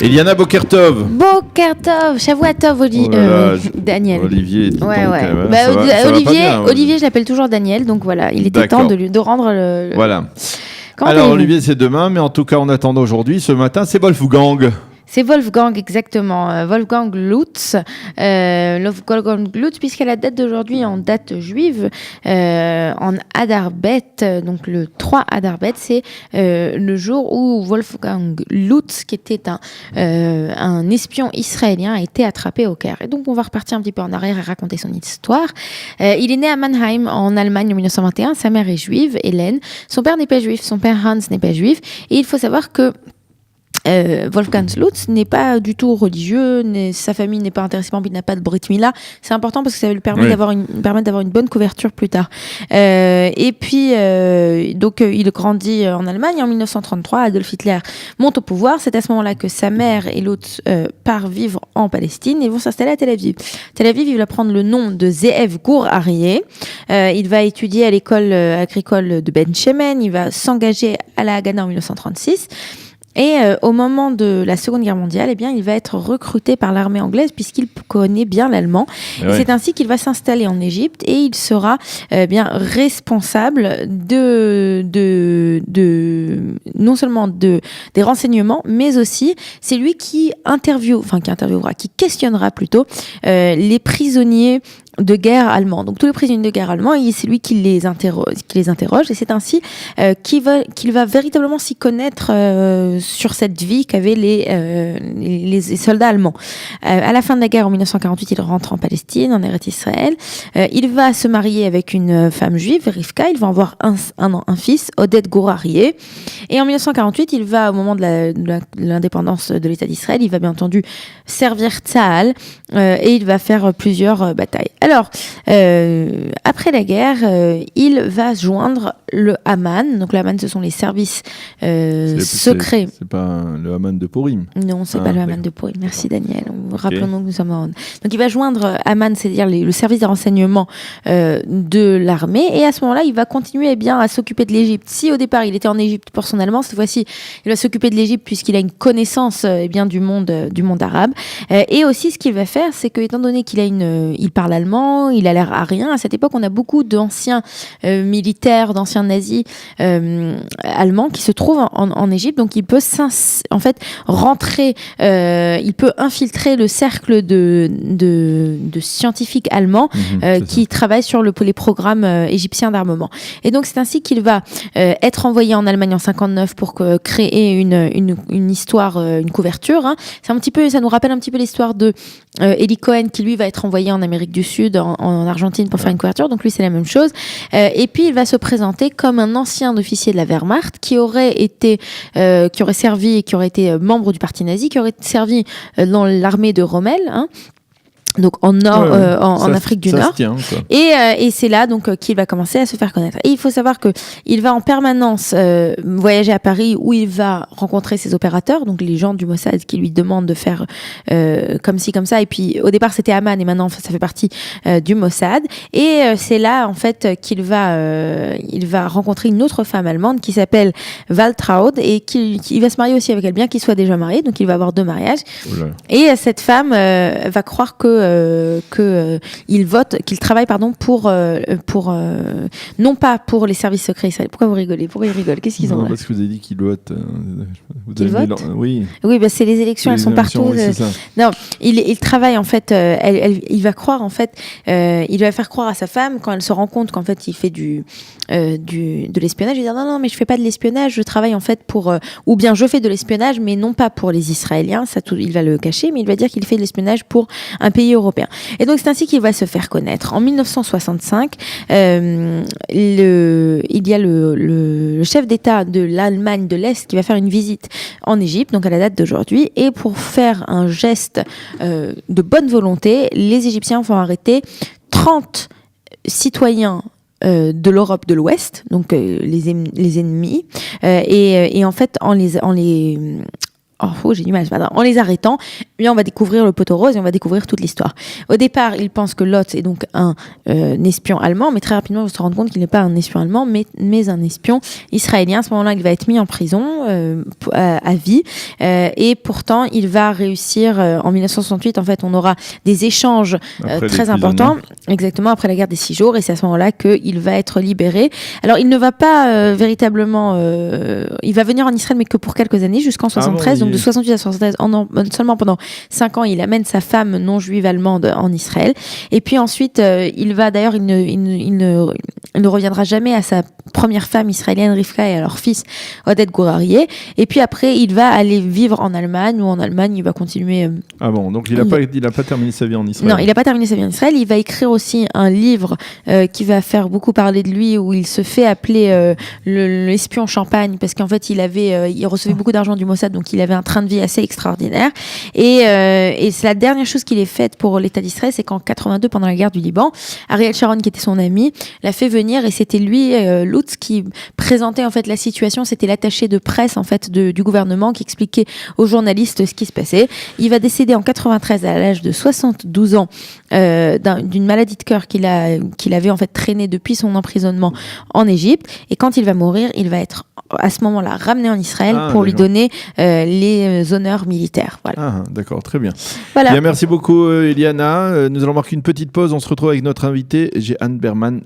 Eliana Bokertov. Bokertov, Shavuatov, Daniel. Olivier, ouais. Olivier, Olivier, je l'appelle toujours Daniel, donc voilà, il était temps de rendre le... Voilà. Comment alors Olivier, c'est demain, mais en tout cas, en attendant aujourd'hui, ce matin, c'est Wolfgang. C'est Wolfgang, exactement. Wolfgang Lutz. Wolfgang Lutz, puisqu'à la date d'aujourd'hui, en date juive, en Adarbet, donc le 3 Adarbet, c'est le jour où Wolfgang Lutz, qui était un espion israélien, a été attrapé au Caire. Et donc, on va repartir un petit peu en arrière et raconter son histoire. Il est né à Mannheim, en Allemagne, en 1921. Sa mère est juive, Hélène. Son père n'est pas juif, son père Hans n'est pas juif. Et il faut savoir que Wolfgang Lutz n'est pas du tout religieux, sa famille n'est pas intéressée par lui, il n'a pas de brit mila. C'est important parce que ça lui permet d'avoir une bonne couverture plus tard. Et puis donc il grandit en Allemagne. En 1933, Adolf Hitler monte au pouvoir. C'est à ce moment-là que sa mère et Lutz part vivre en Palestine et vont s'installer à Tel Aviv. Tel Aviv, il va prendre le nom de Zeev Gur Aryeh. Il va étudier à l'école agricole de Ben Shemen. Il va s'engager à la Haganah en 1936. Et au moment de la Seconde Guerre mondiale, eh bien, il va être recruté par l'armée anglaise puisqu'il connaît bien l'allemand. Et c'est ainsi qu'il va s'installer en Égypte et il sera bien responsable non seulement des renseignements, mais aussi c'est lui qui questionnera plutôt les prisonniers de guerre allemands. Donc tous les prisonniers de guerre allemands, c'est lui qui les interroge et c'est ainsi qu'il va véritablement s'y connaître sur cette vie qu'avaient les soldats allemands. À la fin de la guerre, en 1948, il rentre en Palestine, en Eretz Israël. Il va se marier avec une femme juive, Rivka. Il va avoir un fils, Oded Gur Aryeh. Et en 1948, il va, au moment de l'indépendance de l'État d'Israël, il va bien entendu servir Tzahal et il va faire plusieurs batailles. Alors, après la guerre, il va joindre le Haman. Donc le Haman, ce sont les services secrets. C'est pas le Haman de Purim. Non, c'est pas le Haman de Purim. Merci Daniel. Rappelons-nous que nous sommes en... Donc il va joindre Haman, c'est-à-dire le service de renseignement de l'armée. Et à ce moment-là, il va continuer à s'occuper de l'Égypte. Si au départ, il était en Égypte pour son allemand, cette fois-ci, il va s'occuper de l'Égypte puisqu'il a une connaissance du monde arabe. Et aussi, ce qu'il va faire, c'est que étant donné il parle allemand, il a l'air arien. À cette époque, on a beaucoup d'anciens militaires, d'anciens nazis allemands qui se trouvent en Égypte. Donc, il peut rentrer, il peut infiltrer le cercle de scientifiques allemands qui travaillent sur les programmes égyptiens d'armement. Et donc, c'est ainsi qu'il va être envoyé en Allemagne en 59 pour créer une histoire, une couverture. Hein. Ça nous rappelle un petit peu l'histoire de Eli Cohen qui lui va être envoyé en Amérique du Sud, en Argentine pour faire une couverture. Donc lui c'est la même chose. Et puis il va se présenter comme un ancien officier de la Wehrmacht qui aurait servi et qui aurait été membre du parti nazi, qui aurait servi dans l'armée de Rommel. Hein. Donc en Afrique du Nord. Et c'est là donc qu'il va commencer à se faire connaître. Et il faut savoir que il va en permanence voyager à Paris où il va rencontrer ses opérateurs, donc les gens du Mossad qui lui demandent de faire comme ci comme ça. Et puis au départ c'était Amman et maintenant ça fait partie du Mossad. Et c'est là en fait qu'il va rencontrer une autre femme allemande qui s'appelle Waltraud et il va se marier aussi avec elle, bien qu'il soit déjà marié. Donc il va avoir 2 mariages. Et cette femme va croire qu'il travaille pour non pas pour les services secrets israéliens. Pourquoi vous rigolez? Pourquoi ils rigolent? Qu'est-ce qu'ils ont là? Parce que vous avez dit qu'ils votent. Qu'ils votent? Oui. Oui, c'est les élections, elles sont partout. Oui, c'est ça. Non, il travaille en fait. Il va croire en fait. Il va faire croire à sa femme quand elle se rend compte qu'en fait il fait de l'espionnage. Il va dire non, mais je fais pas de l'espionnage. Je travaille en fait ou bien je fais de l'espionnage, mais non pas pour les Israéliens. Il va le cacher, mais il va dire qu'il fait de l'espionnage pour un pays européen. Et donc c'est ainsi qu'il va se faire connaître. En 1965, il y a le chef d'État de l'Allemagne de l'Est qui va faire une visite en Égypte, donc à la date d'aujourd'hui, et pour faire un geste de bonne volonté, les Égyptiens vont arrêter 30 citoyens de l'Europe de l'Ouest, donc les ennemis, et en fait en les j'ai du mal, en les arrêtant, bien on va découvrir le poteau rose et on va découvrir toute l'histoire. Au départ, il pense que Lot est donc un espion allemand, mais très rapidement, il va se rendre compte qu'il n'est pas un espion allemand, mais un espion israélien. À ce moment-là, il va être mis en prison à vie, et pourtant, il va réussir. En 1968, en fait, on aura des échanges très importants, exactement après la guerre des 6 jours, et c'est à ce moment-là qu'il va être libéré. Alors, il ne va pas véritablement, il va venir en Israël, mais que pour quelques années, jusqu'en 73. Donc de 68 à 73, seulement pendant 5 ans, il amène sa femme non juive allemande en Israël. Et puis ensuite, il ne reviendra jamais à sa première femme israélienne, Rivka, et à leur fils, Oded Gourarié. Et puis après, il va aller vivre en Allemagne, où en Allemagne, il va continuer... donc il n'a pas terminé sa vie en Israël. Non, il n'a pas terminé sa vie en Israël. Il va écrire aussi un livre qui va faire beaucoup parler de lui, où il se fait appeler l'espion champagne, parce qu'en fait, il recevait beaucoup d'argent du Mossad, donc il avait un train de vie assez extraordinaire. Et c'est la dernière chose qu'il ait faite pour l'État d'Israël, c'est qu'en 82, pendant la guerre du Liban, Ariel Sharon, qui était son ami, l'a fait venir, et c'était lui, Lutz, qui présentait en fait la situation. C'était l'attaché de presse en fait du gouvernement qui expliquait aux journalistes ce qui se passait. Il va décéder en 93 à l'âge de 72 ans d'une maladie de cœur qu'il avait en fait traîné depuis son emprisonnement en Égypte. Et quand il va mourir, il va être à ce moment-là ramené en Israël pour lui donner les honneurs militaires. Voilà. D'accord, très bien. Voilà. Bien, merci beaucoup Eliana. Nous allons marquer une petite pause. On se retrouve avec notre invitée, Jehan Berman.